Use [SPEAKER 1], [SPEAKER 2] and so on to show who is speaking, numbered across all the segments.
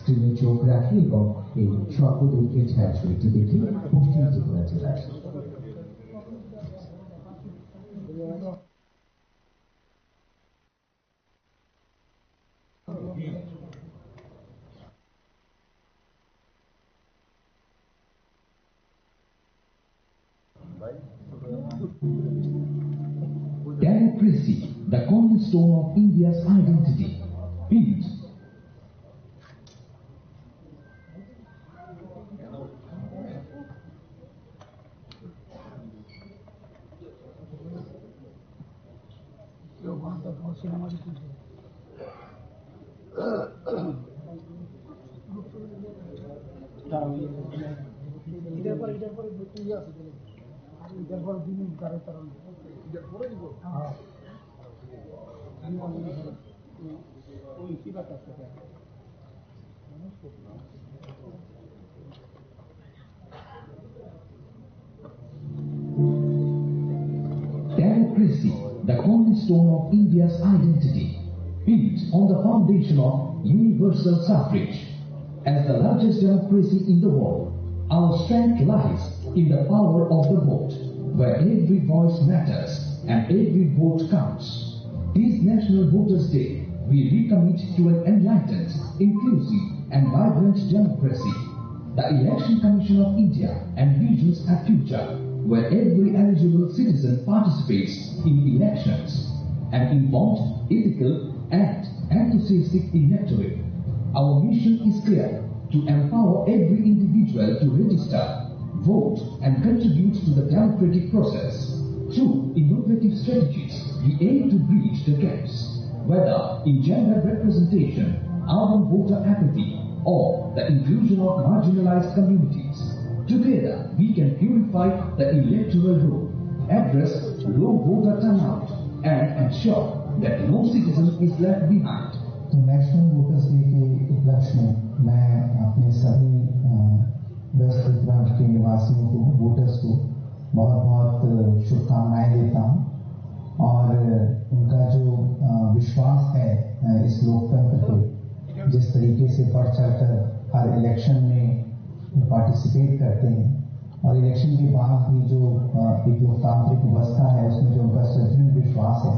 [SPEAKER 1] স্ক্রিনে চোখ রাখি এবং এই স্বল্পদৈর্ঘ্যের ছায়াছবিটি দেখি পশ্চিম ত্রিপুরা জেলায়। Democracy, the cornerstone of India's identity. Peace. Democracy, the cornerstone of India's identity, built on the foundation of universal suffrage. As the largest democracy in the world, our strength lies in the power of the vote, where every voice matters and every vote counts. This National Voters' Day, we recommit to an enlightened, inclusive and vibrant democracy. The Election Commission of India envisions a future where every eligible citizen participates in elections, an informed, ethical and enthusiastic electorate. Our mission is clear: to empower every individual to register, vote and contribute to the democratic process. Through innovative strategies, we aim to bridge the gaps, whether in gender representation, urban voter apathy, or the inclusion of marginalized communities. Together, we can purify the electoral roll, address low voter turnout, and ensure that no citizen is left behind.
[SPEAKER 2] तो national voters day के उपलक्ष्य में मैं अपने सभी waste Tripura के निवासियों को, वोटर्स को बहुत बहुत शुभकामनाएं देता हूं और उनका जो विश्वास है इस लोकतंत्र पे, जिस तरीके से बढ़ चढ़कर हर इलेक्शन में पार्टिसिपेट करते हैं और इलेक्शन के बाद भी जो एक लोकतांत्रिक व्यवस्था है उसमें जो उनका सदृढ़ विश्वास है,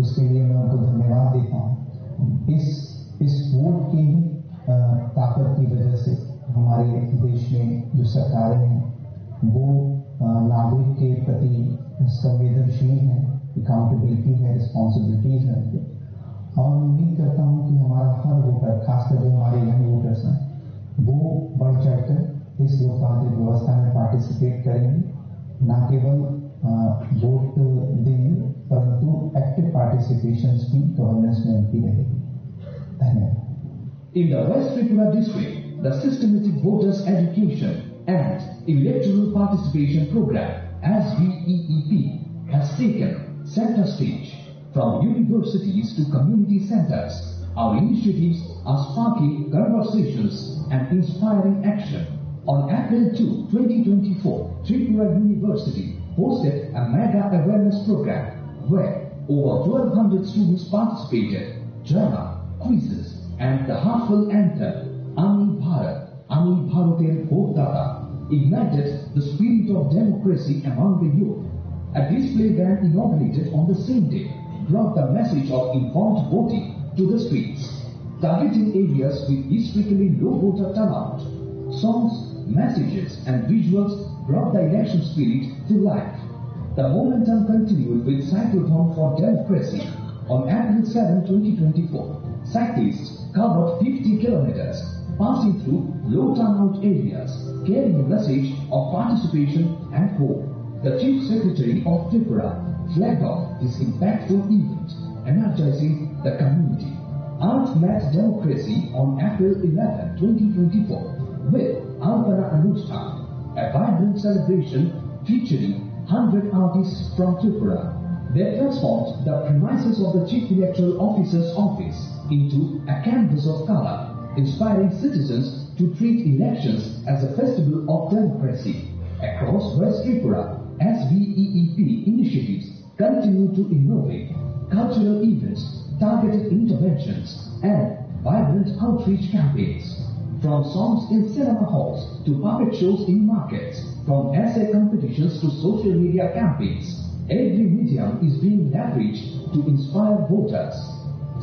[SPEAKER 2] उसके लिए मैं उनको धन्यवाद देता हूं। इस वोट की ताकत की वजह से हमारे देश में जो सरकारें हैं वो नागरिक के प्रति संवेदनशील हैं, अकाउंटेबिलिटी है, रिस्पॉन्सिबिलिटीज है और उम्मीद करता हूं कि हमारा हर वोटर, खासकर जो हमारे यंग वोटर्स हैं, वो बढ़ चढ़कर इस लोकतांत्रिक व्यवस्था में पार्टिसिपेट करेंगे, न केवल वोट देंगे परंतु एक्टिव पार्टिसिपेशन की गवर्नेंस में उनकी रहेगी। धन्यवाद।
[SPEAKER 1] In the West Tripura district, the Systematic Voters Education and Electoral Participation Program (SVEEP) has taken center stage. From universities to community centers, our initiatives are sparking conversations and inspiring action. On April 2, 2024, Tripura University hosted a mega awareness program where over 1,200 students participated. Drama, quizzes, and the heartfelt anthem Ami Bharater Bhotdata ignited the spirit of democracy among the youth. A display van inaugurated on the same day brought the message of informed voting to the streets, targeting areas with historically low voter turnout. Songs, messages, and visuals brought the election spirit to life. The momentum continued with Cyclothon for Democracy. On April 7, 2024, cyclists covered 50 kilometers, passing through low turnout areas, carrying a message of participation and hope. The Chief Secretary of Tripura flagged off this impactful event, energizing the community. Art met democracy on April 11, 2024, with Alpana Anushthan, a vibrant celebration featuring 100 artists from Tripura. They transformed the premises of the Chief Electoral Officer's office into a canvas of color, inspiring citizens to treat elections as a festival of democracy. Across West Tripura, SVEEP initiatives continue to innovate. Cultural events, targeted interventions, and vibrant outreach campaigns from songs in cinema halls to puppet shows in markets, from essay competitions to social media campaigns. Every medium is being leveraged to inspire voters.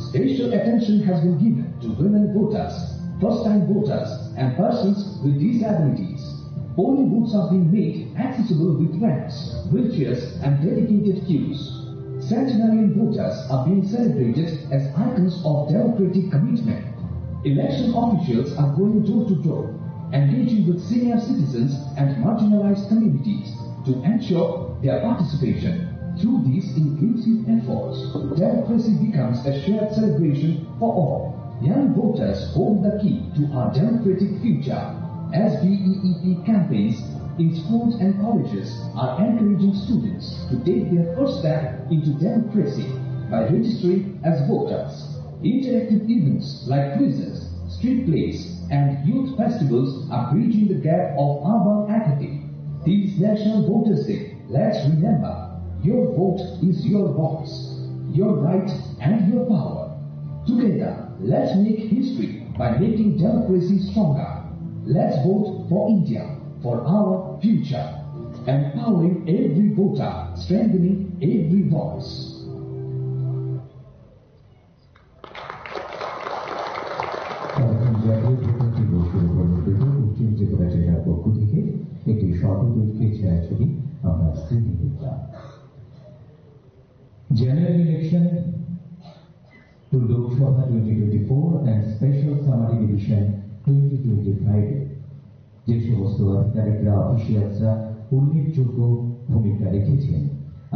[SPEAKER 1] Special attention has been given to women voters, first-time voters, and persons with disabilities. Polling booths are being made accessible with ramps, wheelchairs, and dedicated queues. Centenarian voters are being celebrated as icons of democratic commitment. Election officials are going door to door, engaging with senior citizens and marginalized communities to ensure their participation. Through these inclusive efforts, democracy becomes a shared celebration for all. Young voters hold the key to our democratic future. As BEEP campaigns in schools and colleges are encouraging students to take their first step into democracy by registering as voters. Interactive events like quizzes, street plays, and youth festivals are bridging the gap of urban apathy. This National Voters Day, let's remember, your vote is your voice, your right and your power. Together, let's make history by making democracy stronger. Let's vote for India, for our future, empowering every voter, strengthening every voice.
[SPEAKER 3] General election to Lok Sabha 2024 and Special Summary Division 2025 যে সমস্ত আধিকারিকরা অফিসিয়ালসরা উল্লেখযোগ্য ভূমিকা রেখেছেন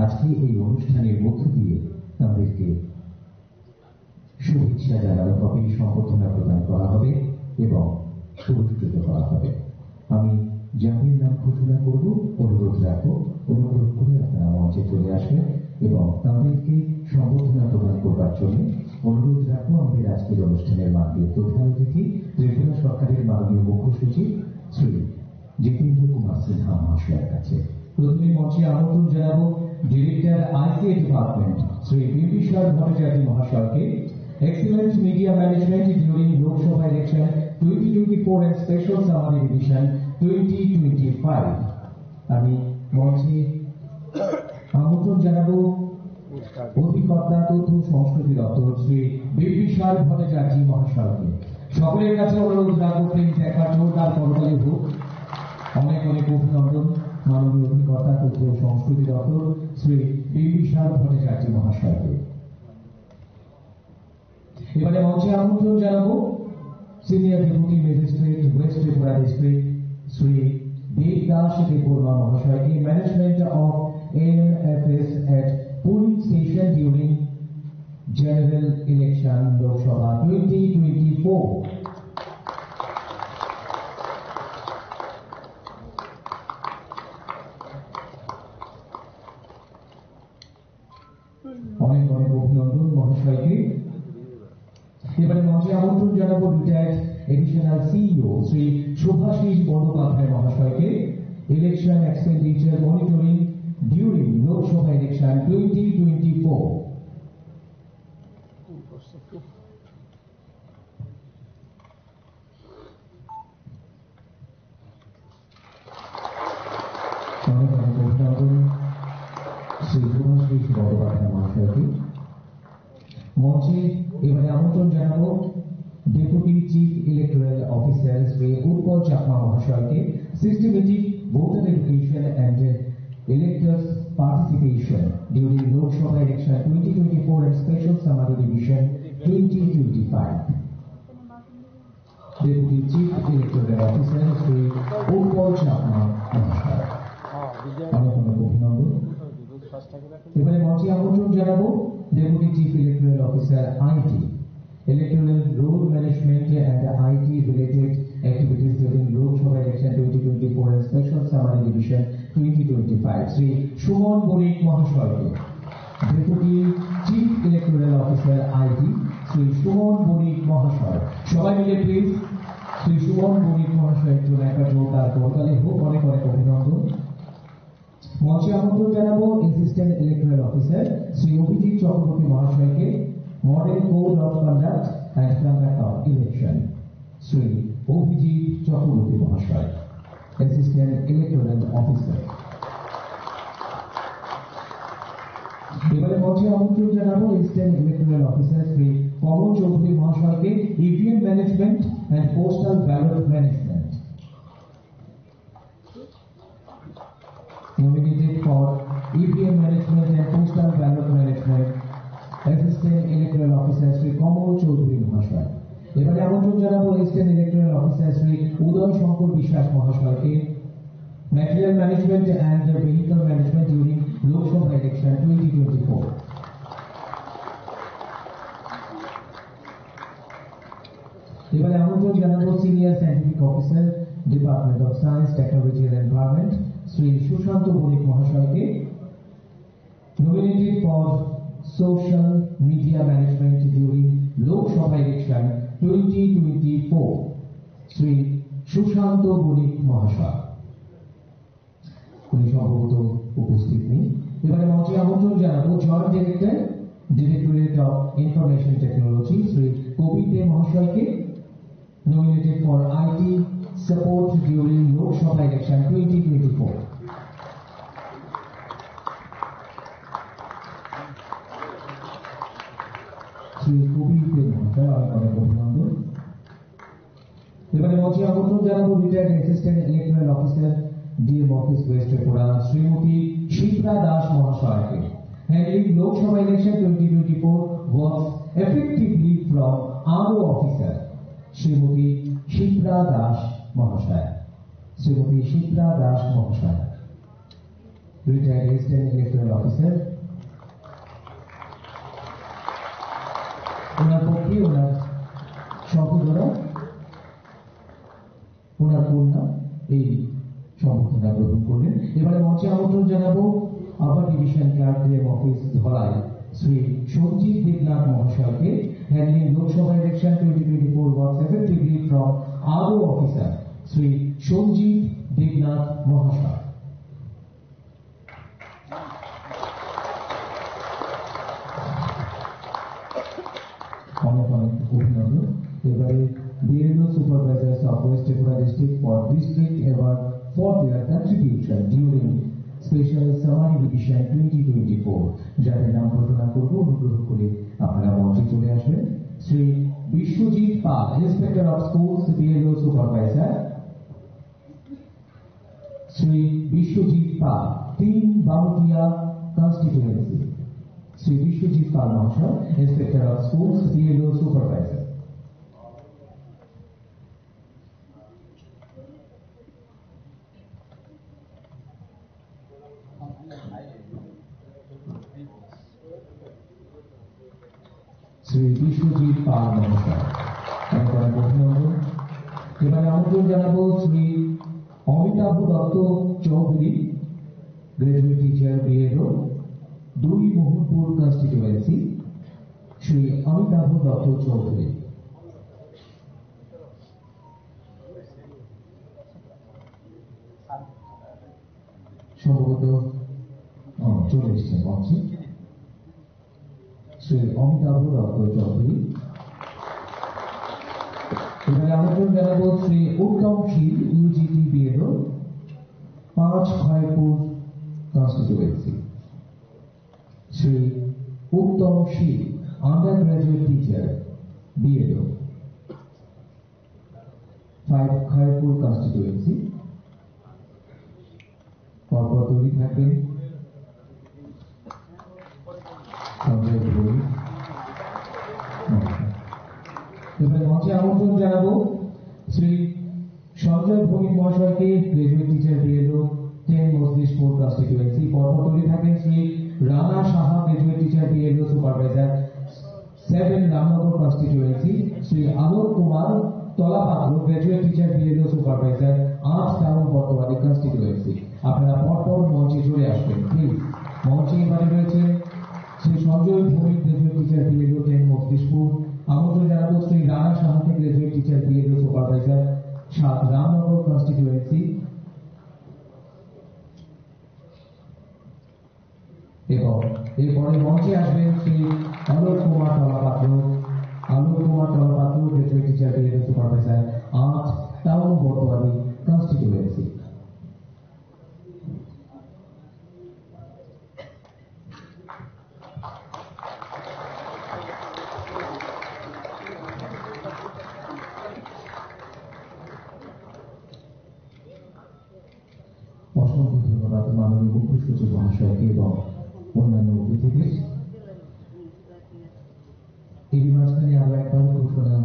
[SPEAKER 3] আজকে এই অনুষ্ঠানের মধ্য দিয়ে তাদেরকে শুভেচ্ছা জানানো হবে, সম্বর্ধনা প্রদান করা হবে এবং পুরস্কৃত করা হবে। আমি যাদের নাম ঘোষণা করব অনুরোধ করে আপনারা মঞ্চে চলে আসবেন এবং তাদেরকে সম্বর্ধনা প্রদান করবার জন্য অনুরোধ রাখবো আমাদের আজকের অনুষ্ঠানের মাননীয় প্রধান অতিথি ত্রিপুরা সরকারের মাননীয় মুখ্য সচিব শ্রী জিতেন্দ্র কুমার সিনহা মহাশয়ের কাছে। প্রথমে মঞ্চে আমন্ত্রণ জানাবো ডিরেক্টর আইসিএ ডিপার্টমেন্ট শ্রী বিম্বিসার ভট্টাচার্য মহাশয়কে। Excellent media management during Lok Sabha election 2024 and Special Summary Division 2025. আমি মঞ্চে আমন্ত্রণ জানাবো অধিকর্তা তথ্য সংস্কৃতি দপ্তর শ্রী বিম্বিসার ভট্টাচার্য মহাশয়কে। সকলের কাছে অনুরোধ রাখবো প্লিজ একটা জোরদার করতালি হোক। অনেক অনেক অভিনন্দন মাননীয় অধিকর্তা তথ্য সংস্কৃতি দপ্তর শ্রী বিম্বিসার ভট্টাচার্য মহাশয়কে। এবারে মঞ্চে আমন্ত্রণ জানাবো senior deputy magistrate west Tripura district Shri Debdas Debbarma মহাশয়কে। Management of NFS at polling station during general election Lok Sabha 2024. অনেক অনেক অভিনন্দন মহাশয়কে। এবারে মঞ্চে আমন্ত্রণ জানাবো retired additional CEO Shri Subhashish Bandyopadhyay মহাশয়কে। ইলেকশন এক্সপেন্ডিচার মনিটরিং ডিউরিং লোক সভা ইলেকশন 2024। অনেক অনেক অভিনন্দন শ্রী শুভাশিস বন্দ্যোপাধ্যায় মহাশয়কে। মঞ্চে এবারে আমন্ত্রণ জানাবো deputy chief electoral officer Shri Utpal Chakma মহাশয়কে। Systematic voter education and electors participation during Lok Sabha election 2024 and Special Summary Division 2025. Deputy Chief Electoral Officer Sri Utpal Chakma Mahashaya. অনেক অনেক অভিনন্দন। এবারে মঞ্চে আমন্ত্রণ জানাবো deputy chief electoral officer IT, Electoral Road Management and IT related activities during Lok Sabha election 2024 and Special Summary Division 2025 Shri Suman Banik মহাশয়কে। Deputy chief electoral officer IT Shri Suman Banik মহাশয়। সবাই মিলে প্লিজ শ্রী সুমন বণিক মহাশয়ের জন্য একটা জোরদার করতালি হোক। অনেক অনেক অভিনন্দন। মঞ্চে আমন্ত্রণ জানাবো assistant electoral officer Shri Abhijit Chakraborty মহাশয়কে। Model code of conduct and conduct of election Shri Abhijit Chakraborty মহাশয়, অ্যাসিস্ট্যান্ট ইলেকটোরাল অফিসার। এবারে মঞ্চে আমন্ত্রণ জানাবো assistant electoral officer Shri Kamal Chowdhury মহাশয়কে, EVM management and postal ballot management. Nominated for EVM Management and Postal Ballot Management, Assistant Electoral Officer Sri Kamal Choudhury মহাশয়। এবারে আমন্ত্রণ জানাবো Assistant Electoral Officer Sri উদয় শঙ্কর বিশ্বাস মহাশয়কে, Material Management and Vehicle Management during Lok Sabha Election 2024। এবারে আমন্ত্রণ জানাবো Senior Scientific Officer, Department of Science, Technology and Environment, Sri Sushant Bonik মহাশয়কে, nominated for Social Media Management during Lok Sabha Election 2024, Sri Sushant Bonik মহাশয়। উনি সম্ভবত উপস্থিত নেই। এবারে মঞ্চে আমন্ত্রণ জানাবো joint director, directorate of information technology Shri Kabir De মহাশয়কে, nominated for IT support during Lok Sabha Election 2024। Shri Kabir দে মহাশয়, অনেক অভিনন্দন। এবারে মঞ্চে আমন্ত্রণ জানাবো retired assistant electoral officer, DM office West Tripura Shrimati Shipra Das মহাশয়কে, handling Lok Sabha Election 2024 works effectively from RO officer Shrimati Shipra Das মহাশয়। শ্রীমতী শিপ্রা দাস মহাশয়, রিটায়ার্ড অ্যাসিস্ট্যান্ট ইলেকটোরাল অফিসার। ওনার পক্ষে ওনার সহোদরা, ওনার কন্যা এই সম্বর্ধনা গ্রহণ করলেন। এবারে মঞ্চে আমন্ত্রণ জানাবো upper division clerk DM office Dhalai Shri Sanjit Debnath মহাশয়কে, handling Lok Sabha election 2024 works effectively from RO officer Shri Sanjit Debnath মহাশয়। অনেক অনেক অভিনন্দন। এবারে BLO supervisors of West Tripura district for district award for their contribution during Special Summary Division 2024, যাদের নাম ঘোষণা করব, অনুগ্রহ করে আপনারা মঞ্চে চলে আসবেন। Shri Biswajit Pal, inspector of schools BLO supervisor. Shri Biswajit Pal, 3 Bamutia constituency. Shri Biswajit Pal মহাশয়, inspector of schools BLO supervisor. Shri Biswajit Pal মহাশয়, অনেক অনেক অভিনন্দন। এবারে আমন্ত্রণ জানাবো Shri Amitabh Dutta Chowdhury, graduate teacher BLO 2 Mohanpur constituency. Shri Amitabh Dutta Chowdhury, সম্ভবত চলে এসেছেন মঞ্চে। শ্রী অমিতাভ দত্ত চৌধুরী। এবারে আমন্ত্রণ জানাবো Shri Uttam Shil, UGT BLO 5 Khayerpur constituency. Shri Uttam Shil, under graduate teacher BLO 5 Khayerpur constituency. পরপর তৈরি থাকবেন সঞ্জয় ভৌমিক। এবারে মঞ্চে আমন্ত্রণ জানাবো শ্রী সঞ্জয় ভৌমিক মহাশয়কে, graduate teacher BLO 10 Majlishpur constituency. পরপর তৈরি থাকেন Shri Rana Saha, graduate teacher BLO supervisor 7 Ramnagar constituency. Shri Alok Kumar Talapatra, graduate teacher BLO supervisor 8 town বর্তমানে কনস্টিটিউয়েন্সি। আপনারা পরপর মঞ্চে চলে আসবেন প্লিজ। মঞ্চে এবারে রয়েছে Shri Sanjay Bhowmik, graduate teacher BLO 10 Majlishpur. আমন্ত্রণ জানাবো শ্রী রানা সাহাকে, graduate teacher BLO supervisor 7 Ramnagar constituency. এবং এরপরে মঞ্চে আসবেন Shri Alok Kumar Talapatra, Alok Kumar Talapatru, District Teacher, PSS Supervisor, Art, Town Botwari, Constituency. অসংখ্য ধন্যবাদ মাননীয় মুখ্য সচিব মহাশয়কে এবং অন্যান্য অতিথিদের। এই মাঝখানে আমরা একবার ঘোষণা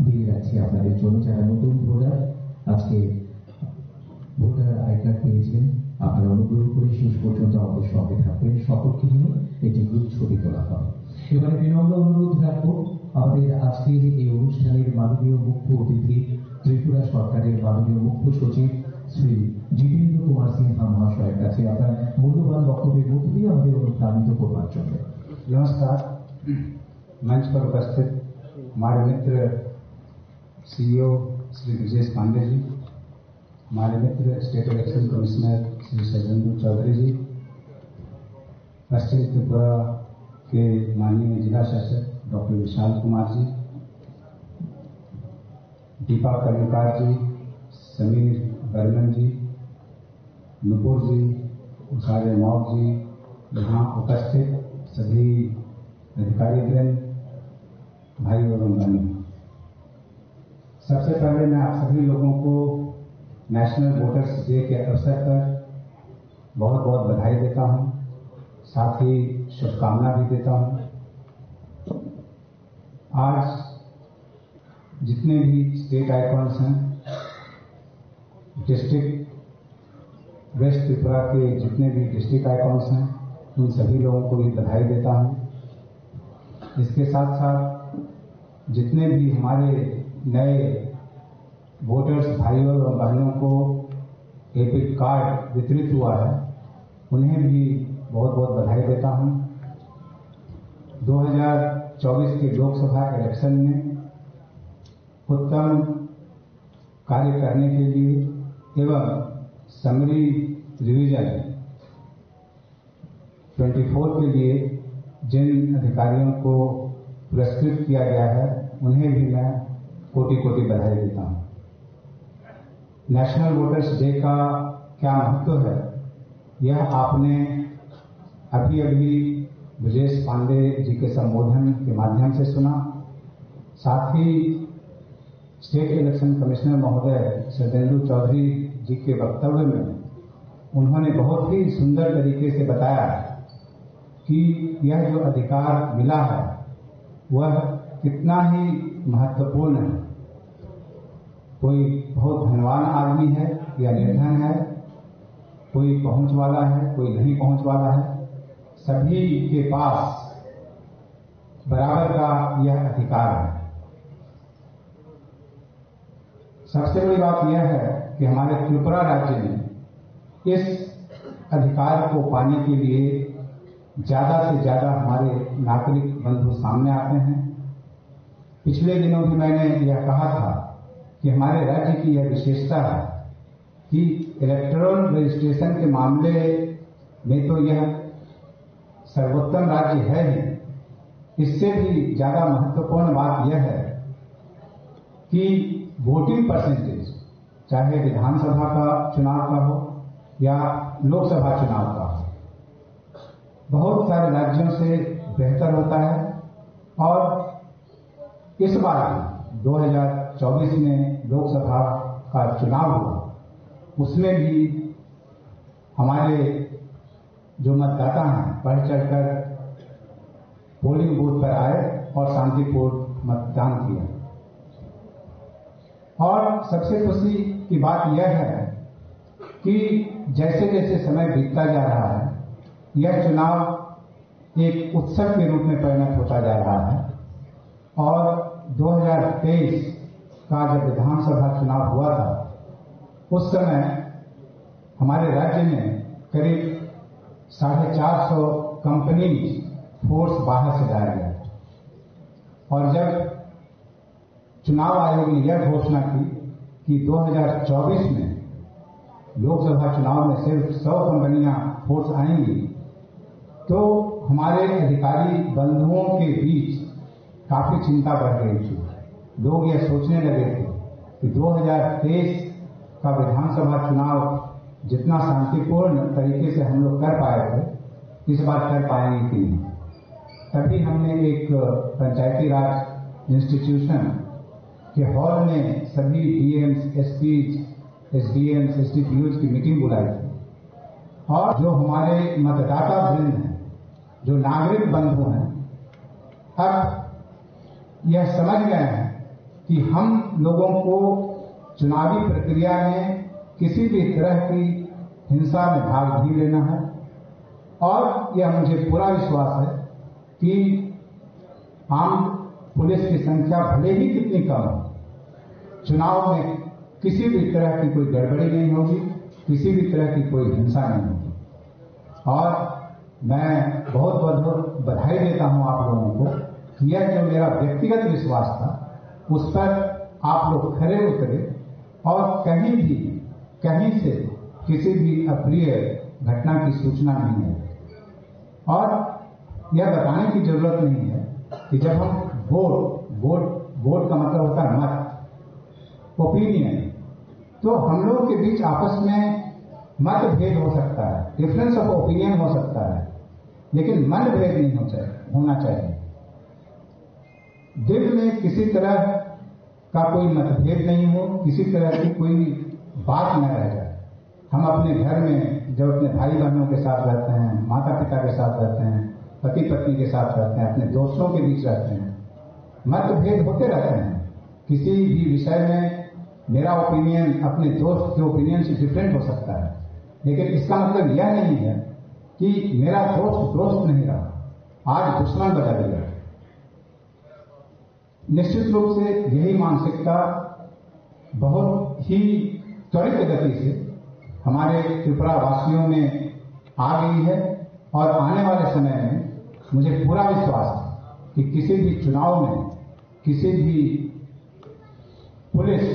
[SPEAKER 3] দিয়ে রাখছি আপনাদের জন্য, যারা নতুন ভোটার আজকে ভোটার আই কার্ড পেয়েছেন, আপনারা অনুগ্রহ করে শেষ পর্যন্ত আমাদের সঙ্গে থাকবেন। সকলকে নিয়ে একটি গ্রুপ ছবি তোলা হবে। এবারে বিনম্র অনুরোধ রাখবো আমাদের আজকের এই অনুষ্ঠানের মাননীয় মুখ্য অতিথি ত্রিপুরা সরকারের মাননীয় মুখ্য সচিব শ্রী জিতেন্দ্র কুমার সিনহা মহাশয়ের কাছে আপনার মূল্যবান বক্তব্যের মধ্য দিয়ে আমাদের অনুপ্রাণিত করবার জন্য।
[SPEAKER 4] नमस्कार। मंच पर उपस्थित हमारे मित्र सीईओ श्री ब्रजेश पांडे जी, हमारे मित्र state election commissioner Shri Shailendra Chaudhary ji, पश्चिम त्रिपुरा के माननीय जिला शासक डॉक्टर विशाल कुमार जी, दीपा कर्णकार जी, समीर बर्मन जी, नुपुर जी, उषारे मौक जी, यहाँ उपस्थित सभी अधिकारीगण, भाई और बहनों, सबसे पहले मैं आप सभी लोगों को नेशनल वोटर्स डे के अवसर पर बहुत बहुत बधाई देता हूं, साथ ही शुभकामना भी देता हूं। आज जितने भी स्टेट आइकॉन्स हैं, डिस्ट्रिक्ट वेस्ट त्रिपुरा के जितने भी डिस्ट्रिक्ट आइकॉन्स हैं, उन सभी लोगों को भी बधाई देता हूं। इसके साथ साथ जितने भी हमारे नए वोटर्स भाइयों और बहनों को एपिक कार्ड वितरित हुआ है, उन्हें भी बहुत बहुत बधाई देता हूं। 2024 के लोकसभा इलेक्शन में उत्तम कार्य करने के लिए एवं समरी रिवीजन 24 के लिए जिन अधिकारियों को पुरस्कृत किया गया है, उन्हें भी मैं कोटि कोटि बधाई देता हूं। नेशनल वोटर्स डे का क्या महत्व है, यह आपने अभी अभी ब्रजेश पांडे जी के संबोधन के माध्यम से सुना। साथ ही स्टेट इलेक्शन कमिश्नर महोदय शैलेंद्र चौधरी जी के वक्तव्य में उन्होंने बहुत ही सुंदर तरीके से बताया कि यह जो अधिकार मिला है वह कितना ही महत्वपूर्ण है। कोई बहुत धनवान आदमी है या निर्धन है, कोई पहुंच वाला है, कोई नहीं पहुंच वाला है, सभी के पास बराबर का यह अधिकार है। सबसे बड़ी बात यह है कि हमारे त्रिपुरा राज्य में इस अधिकार को पाने के लिए ज्यादा से ज्यादा हमारे नागरिक बंधु सामने आते हैं। पिछले दिनों भी मैंने यह कहा था कि हमारे राज्य की यह विशेषता है कि इलेक्टोरल रजिस्ट्रेशन के मामले में तो यह सर्वोत्तम राज्य है ही, इससे भी ज्यादा महत्वपूर्ण बात यह है कि वोटिंग परसेंटेज, चाहे विधानसभा का चुनाव का हो या लोकसभा चुनाव का हो, बहुत सारे राज्यों से बेहतर होता है। और इस बार 2024 में लोकसभा का चुनाव हुआ, उसमें भी हमारे जो मतदाता हैं बढ़ चढ़कर पोलिंग बूथ पर आए और शांतिपूर्ण मतदान किया। और सबसे खुशी की बात यह है कि जैसे जैसे समय बीतता जा रहा है, यह चुनाव एक उत्सव के रूप में परिणत होता जा रहा है। और 2023 का जब विधानसभा चुनाव हुआ था, उस समय हमारे राज्य में करीब 450 कंपनी फोर्स बाहर से लाया गया। और जब चुनाव आयोग ने यह घोषणा की कि 2024 में लोकसभा चुनाव में सिर्फ 100 कंपनियां फोर्स आएंगी, तो हमारे अधिकारी बंधुओं के बीच काफी चिंता बढ़ गई थी। लोग यह सोचने लगे थे कि 2023 का विधानसभा चुनाव जितना शांतिपूर्ण तरीके से हम लोग कर पाए थे, इस बार कर पाएंगे कि नहीं। तभी हमने एक पंचायती राज इंस्टीट्यूशन के हॉल में सभी डीएम्स, एसपीज, एसडीएम्स, एसडीपीओज की मीटिंग बुलाई थी और जो हमारे मतदाता वृंद हैं, जो नागरिक बंधु हैं, अब यह समझ गए हैं कि हम लोगों को चुनावी प्रक्रिया में किसी भी तरह की हिंसा में भाग नहीं लेना है और यह मुझे पूरा विश्वास है कि आम पुलिस की संख्या भले ही कितनी कम हो, चुनाव में किसी भी तरह की कोई गड़बड़ी नहीं होगी, किसी भी तरह की कोई हिंसा नहीं होगी। और मैं बहुत बहुत बधाई देता हूं आप लोगों को कि यह जो मेरा व्यक्तिगत विश्वास था उस पर आप लोग खरे उतरे और कहीं से किसी भी अप्रिय घटना की सूचना नहीं है। और यह बताने की जरूरत नहीं है कि जब हम वोट का मतलब होता है मत, ओपिनियन, तो हम लोगों के बीच आपस में मतभेद हो सकता है, डिफरेंस ऑफ ओपिनियन हो सकता है, लेकिन मनभेद नहीं होना चाहिए। दिल में किसी तरह का कोई मतभेद नहीं हो, किसी तरह की कोई बात न रह जाए। हम अपने घर में जब अपने भाई बहनों के साथ रहते हैं, माता पिता के साथ रहते हैं, पति पत्नी के साथ रहते हैं, अपने दोस्तों के बीच रहते हैं, मतभेद होते रहते हैं। किसी भी विषय में मेरा ओपिनियन अपने दोस्त के ओपिनियन से डिफरेंट हो सकता है, लेकिन इसका मतलब यह नहीं है कि मेरा दोस्त नहीं रहा, आज दुश्मन बदल गया। निश्चित रूप से यही मानसिकता बहुत ही त्वरित गति से हमारे त्रिपुरा वासियों में आ गई है और आने वाले समय में मुझे पूरा विश्वास है कि किसी भी चुनाव में किसी भी पुलिस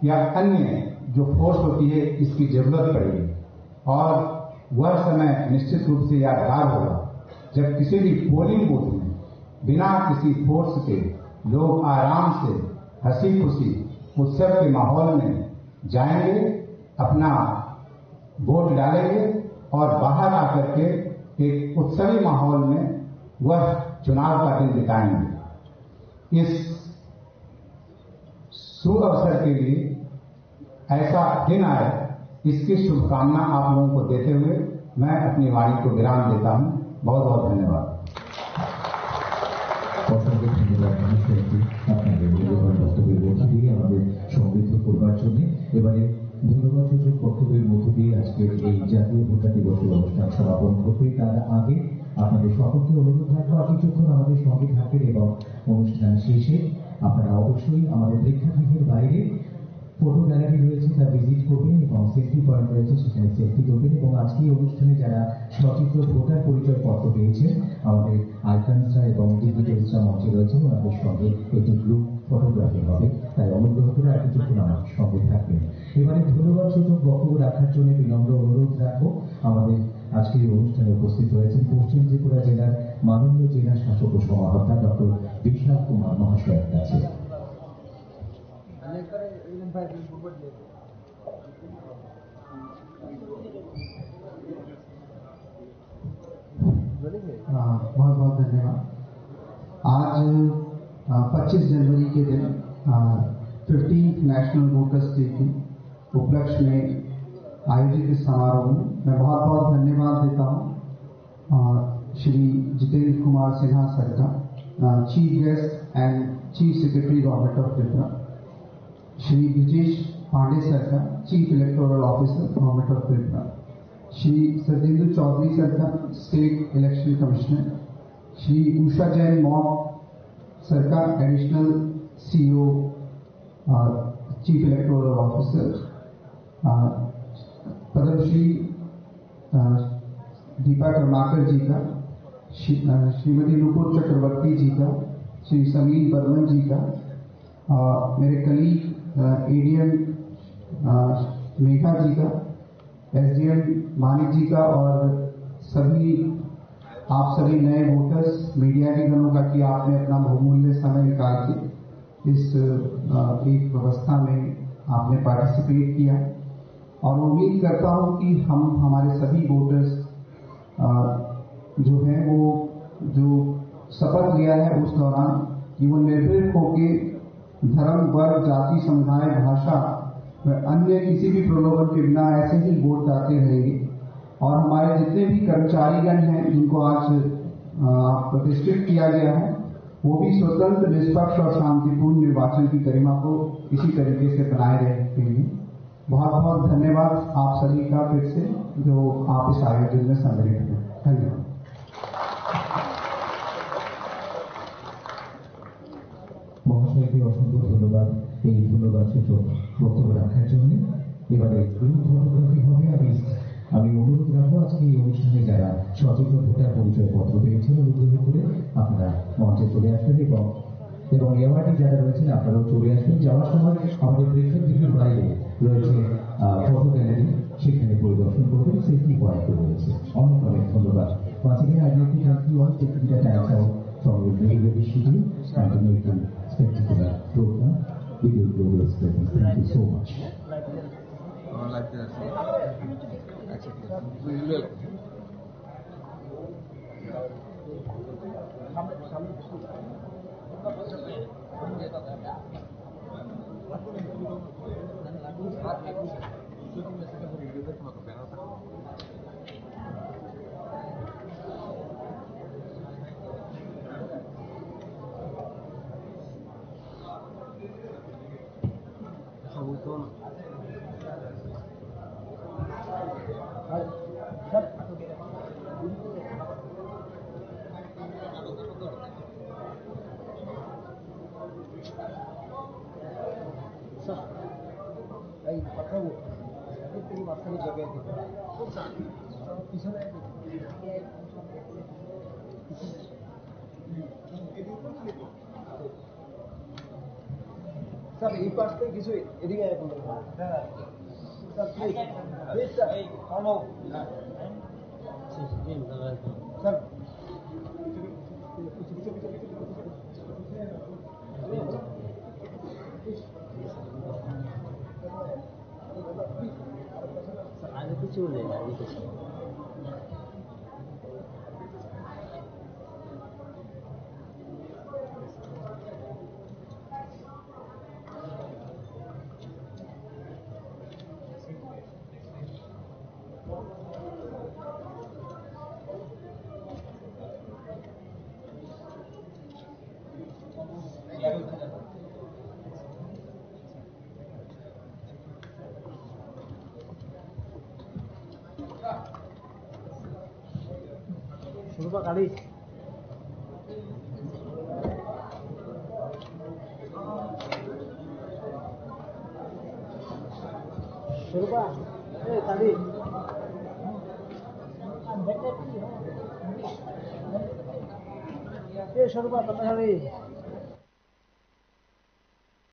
[SPEAKER 4] या अन्य जो फोर्स होती है इसकी जरूरत पड़ेगी और वह समय निश्चित रूप से यादगार होगा जब किसी भी पोलिंग बूथ में बिना किसी फोर्स के लोग आराम से हंसी खुशी उत्सव के माहौल में जाएंगे, अपना वोट डालेंगे और बाहर आकर के एक उत्सवी माहौल में वह चुनाव का दिन बिताएंगे। इस शुभ अवसर के लिए ऐसा दिन आए, इसकी शुभकामना आप लोगों को देते हुए मैं अपनी वाणी को विराम देता हूं। बहुत बहुत धन्यवाद।
[SPEAKER 3] অসংখ্য ধন্যবাদ মহাশয়কে আপনাদের মূল্যবান বক্তব্যের মধ্য দিয়ে আমাদের সমৃদ্ধ করবার জন্য। এবারে ধন্যবাদ সূচক বক্তব্যের মধ্য দিয়ে আজকের এই জাতীয় ভোটার দিবসের অনুষ্ঠান সমাপন করবে। তার আগে আপনাদের সকলকে অনুরোধ রাখবো কিছুক্ষণ আমাদের সঙ্গে থাকবেন এবং অনুষ্ঠান শেষে আপনারা অবশ্যই আমাদের প্রেক্ষাগৃহের বাইরে ফটো গ্যালারি রয়েছে তা ভিজিট করবেন এবং সেলফি পয়েন্ট রয়েছে সেখানে সেলফি করবেন এবং আজকে এই অনুষ্ঠানে যারা সচিত্র ভোটার পরিচয় পত্র পেয়েছেন আমাদের আইকনসরা এবং ডিজিটালসরা মঞ্চে রয়েছেন, ওনাদের সঙ্গে একটি গ্রুপ ফটোগ্রাফি হবে, তাই অনুগ্রহ করে আর কিছুক্ষণ আমাদের সঙ্গে থাকবেন। এবারে ধন্যবাদ সূচক বক্তব্য রাখার জন্য বিনম্র অনুরোধ রাখবো আমাদের আজকের এই অনুষ্ঠানে উপস্থিত রয়েছেন পশ্চিম ত্রিপুরা জেলার মাননীয় জেলা শাসক ও সমাহর্তা ডক্টর বিশাল কুমার মহাশয়ের কাছে।
[SPEAKER 2] बहुत बहुत धन्यवाद। आज 25 जनवरी के दिन 15th नेशनल वोटर्स डे के उपलक्ष्य में आयोजित इस समारोह में मैं बहुत बहुत धन्यवाद देता हूँ श्री जितेंद्र कुमार सिन्हा सर का, chief guest and chief secretary government of Tripura, Shri Brijesh Pandey sir का, chief electoral officer government of Tripura, Shri Satendra Chaudhary sir का, state election commissioner, Shri Usha Jain मॉम सर का, additional CEO chief electoral officer, Padmashri Dipa Karmakar ji का, श्रीमती नुपुर चक्रवर्ती जी का, श्री समीर बर्मन जी का, मेरे कलीग एडीएम मेघा जी का, एसडीएम मानिक जी का और सभी
[SPEAKER 4] आप सभी नए वोटर्स, मीडिया की गणों का कि आपने अपना बहुमूल्य समय निकाल के इस एक व्यवस्था में आपने पार्टिसिपेट किया और उम्मीद करता हूं कि हम हमारे सभी वोटर्स जो हैं वो जो शपथ लिया है उस दौरान कि वो निर्भीक होकर धर्म, वर्ग, जाति, समुदाय, भाषा व अन्य किसी भी प्रलोभन के बिना ऐसे ही वोट डालते रहेंगे और हमारे जितने भी कर्मचारीगण हैं जिनको आज प्रतिष्ठित किया गया है वो भी स्वतंत्र, निष्पक्ष और शांतिपूर्ण निर्वाचन की गरिमा को इसी तरीके से बनाए रहेंगे। बहुत बहुत धन्यवाद आप सभी का फिर से जो आप इस आयोजन में सम्मिलित हैं। धन्यवाद।
[SPEAKER 3] মহাশয়কে অসংখ্য ধন্যবাদ এই ধন্যবাদ সূচক বক্তব্য রাখার জন্য। এবারে গ্রুপ ফটোগ্রাফি হবে। আমি অনুরোধ রাখবো আজকে এই অনুষ্ঠানে যারা সচেতন ভোটার পরিচয় পত্র পেয়েছেন অনুগ্রহ করে আপনারা মঞ্চে চলে আসবেন এবং এওয়ার্ডে যারা রয়েছেন আপনারাও চলে আসবেন। যাওয়ার সময় আমাদের প্রেক্ষাগৃহের বাইরে রয়েছে ফটো গ্যালারি, সেখানে পরিদর্শন করবেন। সেফটি পয়েন্ট রয়েছে। অনেক অনেক ধন্যবাদ। Once again, I'd like to thank you all for taking the time out from your very busy schedule and to make a spectacular program with your glorious presence. Thank you so much.
[SPEAKER 5] Sir এই পাশ থেকে কিছু এদিকে sir please sir follow sir আগে কিছু নেই আগে কিছু Surupa kali. Surupa, tadi. Surupa, teman kali.